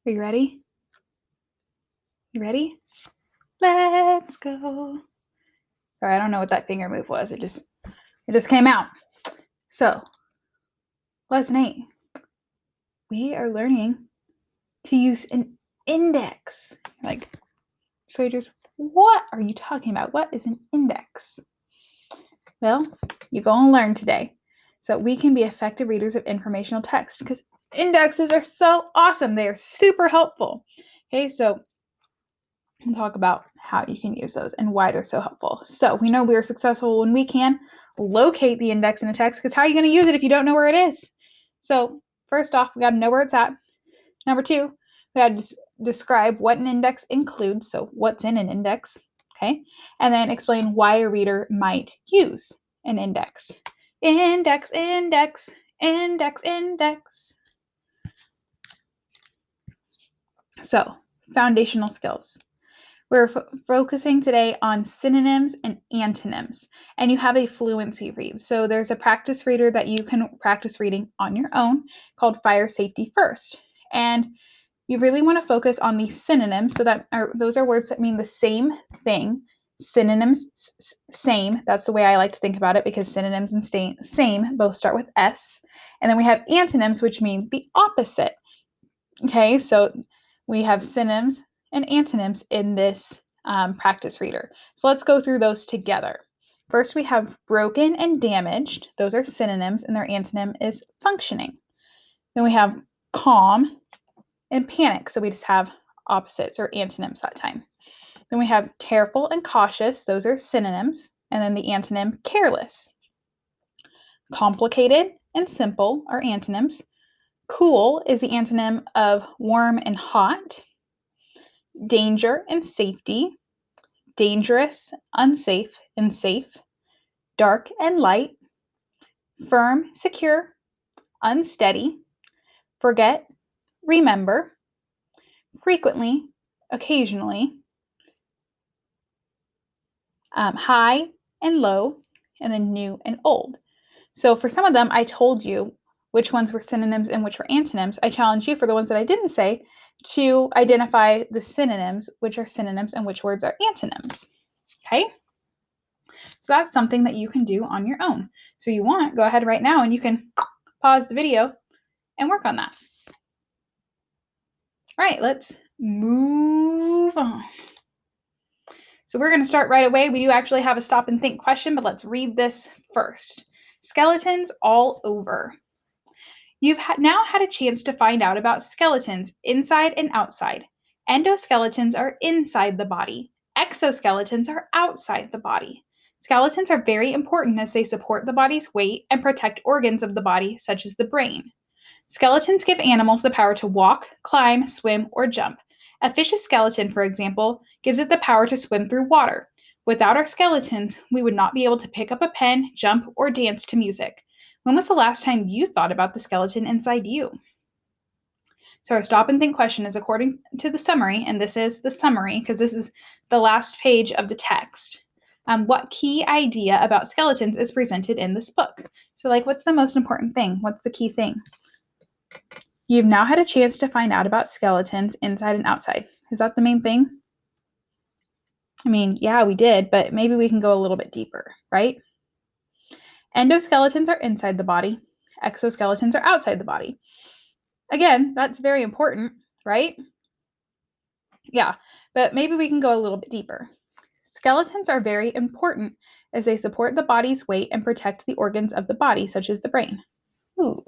Are you ready? You ready? Let's go. Sorry, I don't know what that finger move was. It just came out. So, lesson 8. We are learning to use an index. Like, so just what are you talking about? What is an index? Well, you're going to learn today. So we can be effective readers of informational text because indexes are so awesome. They are super helpful. Okay, so we'll talk about how you can use those and why they're so helpful. So we know we are successful when we can locate the index in a text, because how are you going to use it if you don't know where it is? So first off, we got to know where it's at. Number 2, we got to describe what an index includes, so what's in an index, okay? And then explain why a reader might use an index. Index, index, index, index. So, foundational skills. We're focusing today on synonyms and antonyms, and you have a fluency read. So there's a practice reader that you can practice reading on your own called Fire Safety First. And you really want to focus on the synonyms, so that those are words that mean the same thing. Synonyms, same. That's the way I like to think about it, because synonyms and same both start with S. And then we have antonyms, which mean the opposite. Okay, so we have synonyms and antonyms in this practice reader. So let's go through those together. First, we have broken and damaged. Those are synonyms, and their antonym is functioning. Then we have calm and panic. So we just have opposites or antonyms that time. Then we have careful and cautious. Those are synonyms. And then the antonym careless. Complicated and simple are antonyms. Cool is the antonym of warm and hot. Danger and safety. Dangerous, unsafe, and safe. Dark and light. Firm, secure, unsteady. Forget, remember. Frequently, occasionally. High and low, and then new and old. So for some of them, I told you which ones were synonyms and which were antonyms. I challenge you, for the ones that I didn't say, to identify the synonyms, which are synonyms, and which words are antonyms. Okay? So that's something that you can do on your own. So you want, go ahead right now and you can pause the video and work on that. All right, let's move on. So we're going to start right away. We do actually have a stop and think question, but let's read this first. Skeletons all over. You've now had a chance to find out about skeletons inside and outside. Endoskeletons are inside the body. Exoskeletons are outside the body. Skeletons are very important as they support the body's weight and protect organs of the body, such as the brain. Skeletons give animals the power to walk, climb, swim, or jump. A fish's skeleton, for example, gives it the power to swim through water. Without our skeletons, we would not be able to pick up a pen, jump, or dance to music. When was the last time you thought about the skeleton inside you? So our stop and think question is according to the summary, and this is the summary because this is the last page of the text. What key idea about skeletons is presented in this book? So like, what's the most important thing? What's the key thing? You've now had a chance to find out about skeletons inside and outside. Is that the main thing? I mean, yeah, we did, but maybe we can go a little bit deeper, right? Endoskeletons are inside the body. Exoskeletons are outside the body. Again, that's very important, right? Yeah, but maybe we can go a little bit deeper. Skeletons are very important as they support the body's weight and protect the organs of the body, such as the brain. Ooh.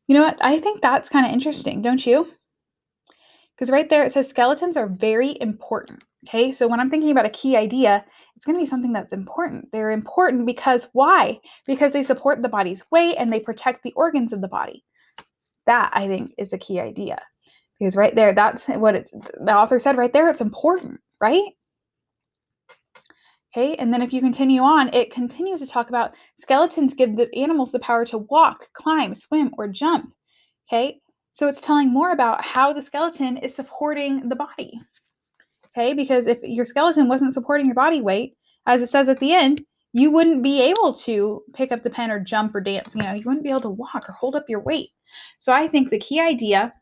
You know what? I think that's kind of interesting, don't you? Because right there it says skeletons are very important. Okay, so when I'm thinking about a key idea, it's going to be something that's important. They're important because why? Because they support the body's weight and they protect the organs of the body. That, I think, is a key idea. Because right there, that's what the author said right there, it's important, right? Okay, and then if you continue on, it continues to talk about skeletons give the animals the power to walk, climb, swim, or jump. Okay, so it's telling more about how the skeleton is supporting the body. Okay, because if your skeleton wasn't supporting your body weight, as it says at the end, you wouldn't be able to pick up the pen or jump or dance. You wouldn't be able to walk or hold up your weight. So I think the key idea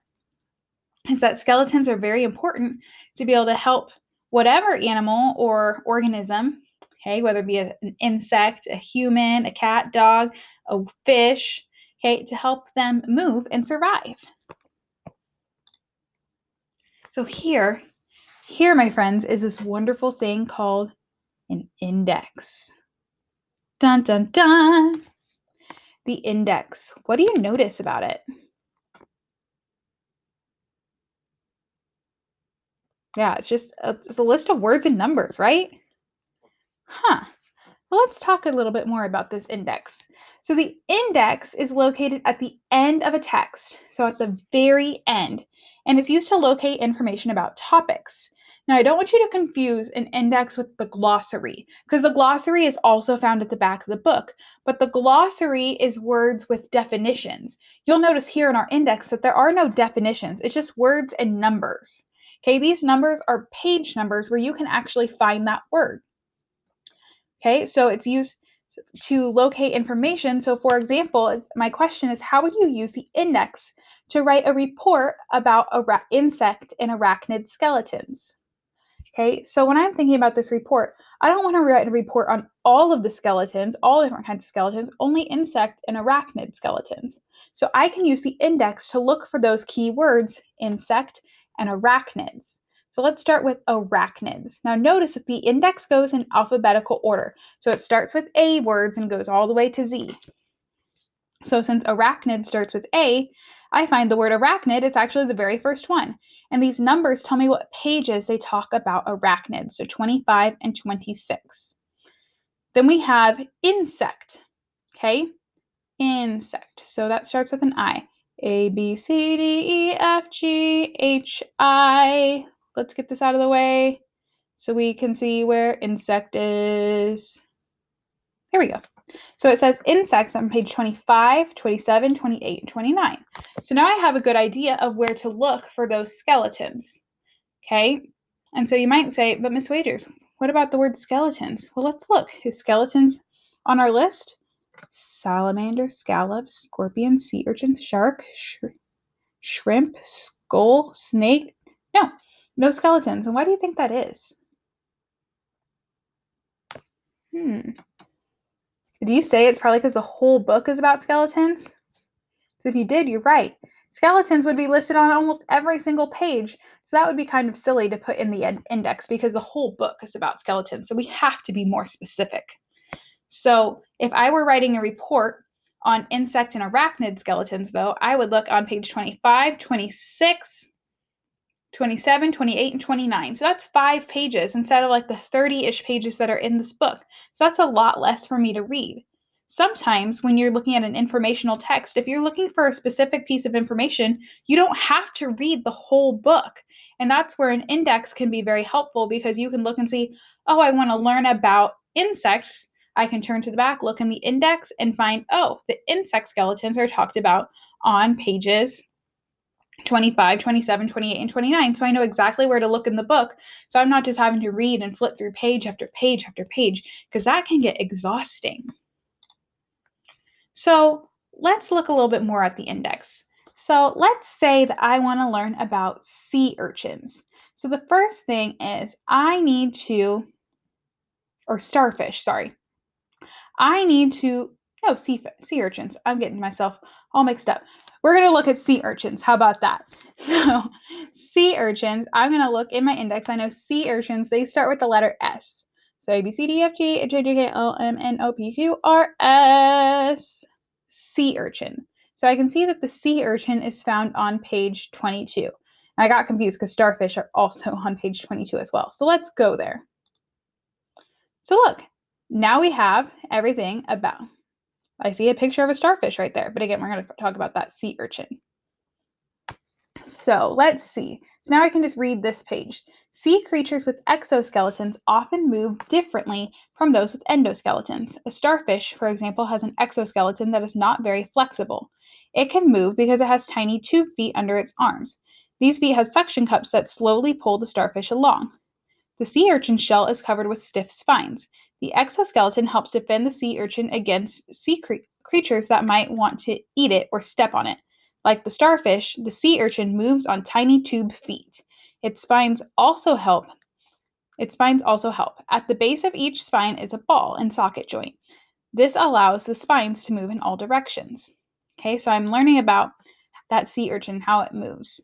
is that skeletons are very important to be able to help whatever animal or organism, okay, whether it be an insect, a human, a cat, dog, a fish, okay, to help them move and survive. So here, my friends, is this wonderful thing called an index. Dun, dun, dun. The index. What do you notice about it? Yeah, it's just it's a list of words and numbers, right? Huh. Well, let's talk a little bit more about this index. So the index is located at the end of a text, so at the very end, and it's used to locate information about topics. Now, I don't want you to confuse an index with the glossary, because the glossary is also found at the back of the book, but the glossary is words with definitions. You'll notice here in our index that there are no definitions, it's just words and numbers. Okay, these numbers are page numbers where you can actually find that word. Okay, so it's used to locate information. So for example, my question is, how would you use the index to write a report about insect and arachnid skeletons? Okay, so when I'm thinking about this report, I don't want to write a report on all of the skeletons, all different kinds of skeletons, only insect and arachnid skeletons. So I can use the index to look for those key words, insect and arachnids. So let's start with arachnids. Now notice that the index goes in alphabetical order. So it starts with A words and goes all the way to Z. So since arachnid starts with A, I find the word arachnid, it's actually the very first one. And these numbers tell me what pages they talk about arachnids, so 25 and 26. Then we have insect, okay? Insect. So that starts with an I. A, B, C, D, E, F, G, H, I. Let's get this out of the way so we can see where insect is. Here we go. So it says insects on page 25, 27, 28, and 29. So now I have a good idea of where to look for those skeletons. Okay? And so you might say, but Miss Wagers, what about the word skeletons? Well, let's look. Is skeletons on our list? Salamander, scallops, scorpion, sea urchin, shark, shrimp, skull, snake. No skeletons. And why do you think that is? Did you say it's probably because the whole book is about skeletons? So if you did, you're right. Skeletons would be listed on almost every single page. So that would be kind of silly to put in the index because the whole book is about skeletons. So we have to be more specific. So if I were writing a report on insect and arachnid skeletons, though, I would look on page 25, 26, 27, 28, and 29. So that's 5 pages instead of like the 30-ish pages that are in this book. So that's a lot less for me to read. Sometimes when you're looking at an informational text, if you're looking for a specific piece of information, you don't have to read the whole book. And that's where an index can be very helpful because you can look and see, oh, I want to learn about insects. I can turn to the back, look in the index, and find, oh, the insect skeletons are talked about on pages 25, 27, 28, and 29. So I know exactly where to look in the book. So I'm not just having to read and flip through page after page after page, because that can get exhausting. So let's look a little bit more at the index. So let's say that I want to learn about sea urchins. So the first thing is I need to, or starfish, sorry. I need to, no, sea urchins. I'm getting myself all mixed up. We're going to look at sea urchins. How about that? So sea urchins, I'm going to look in my index. I know sea urchins, they start with the letter S. So A, B, C, D, F, G, H, I, J, K, L, M, N, O, P, Q, R, S. Sea urchin. So I can see that the sea urchin is found on page 22. And I got confused because starfish are also on page 22 as well. So let's go there. So look, now we have everything about. I see a picture of a starfish right there. But again, we're going to talk about that sea urchin. So let's see. So now I can just read this page. Sea creatures with exoskeletons often move differently from those with endoskeletons. A starfish, for example, has an exoskeleton that is not very flexible. It can move because it has tiny tube feet under its arms. These feet have suction cups that slowly pull the starfish along. The sea urchin's shell is covered with stiff spines. The exoskeleton helps defend the sea urchin against sea creatures that might want to eat it or step on it. Like the starfish, the sea urchin moves on tiny tube feet. Its spines also help. At the base of each spine is a ball and socket joint. This allows the spines to move in all directions. Okay, so I'm learning about that sea urchin, how it moves.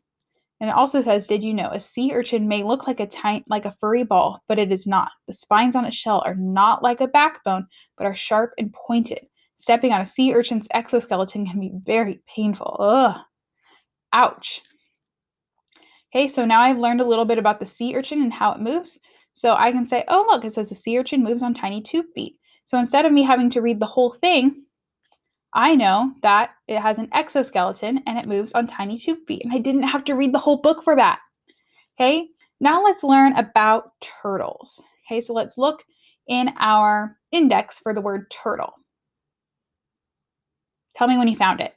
And it also says, did you know a sea urchin may look like a furry ball, but it is not. The spines on its shell are not like a backbone, but are sharp and pointed. Stepping on a sea urchin's exoskeleton can be very painful. Ugh. Ouch. Okay, so now I've learned a little bit about the sea urchin and how it moves. So I can say, oh, look, it says the sea urchin moves on tiny tube feet. So instead of me having to read the whole thing, I know that it has an exoskeleton and it moves on tiny tube feet. And I didn't have to read the whole book for that. Okay, now let's learn about turtles. Okay, so let's look in our index for the word turtle. Tell me when you found it.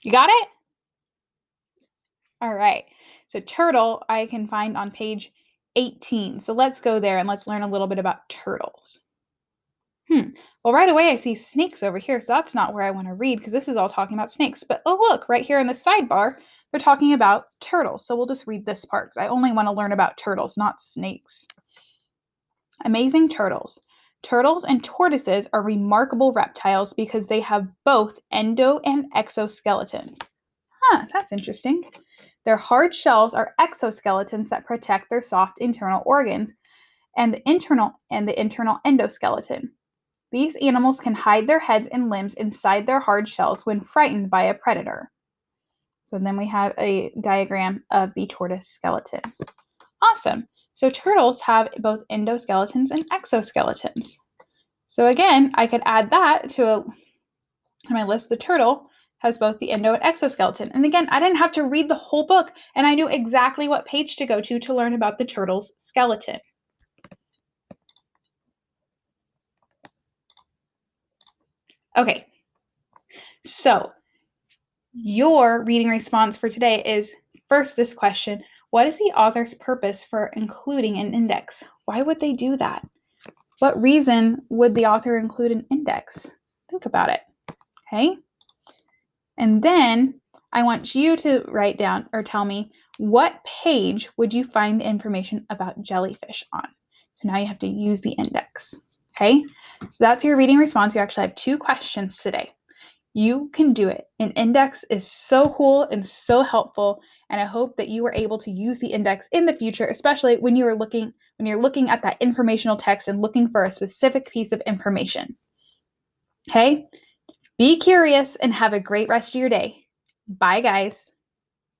You got it? All right, so turtle I can find on page 18. So let's go there and let's learn a little bit about turtles. Well, right away I see snakes over here, so that's not where I want to read because this is all talking about snakes. But oh, look, right here in the sidebar, they're talking about turtles. So we'll just read this part because I only want to learn about turtles, not snakes. Amazing turtles. Turtles and tortoises are remarkable reptiles because they have both endo and exoskeletons. That's interesting. Their hard shells are exoskeletons that protect their soft internal organs and the internal endoskeleton. These animals can hide their heads and limbs inside their hard shells when frightened by a predator. So then we have a diagram of the tortoise skeleton. Awesome. So turtles have both endoskeletons and exoskeletons. So again, I could add that to my list. The turtle has both the endo and exoskeleton. And again, I didn't have to read the whole book, and I knew exactly what page to go to learn about the turtle's skeleton. Okay, so your reading response for today is first this question: what is the author's purpose for including an index? Why would they do that? What reason would the author include an index? Think about it, okay? And then I want you to write down or tell me what page would you find the information about jellyfish on? So now you have to use the index, okay? So that's your reading response. You actually have 2 questions today. You can do it. An index is so cool and so helpful, and I hope that you are able to use the index in the future, especially when you're looking at that informational text and looking for a specific piece of information. Okay? Be curious and have a great rest of your day. Bye, guys.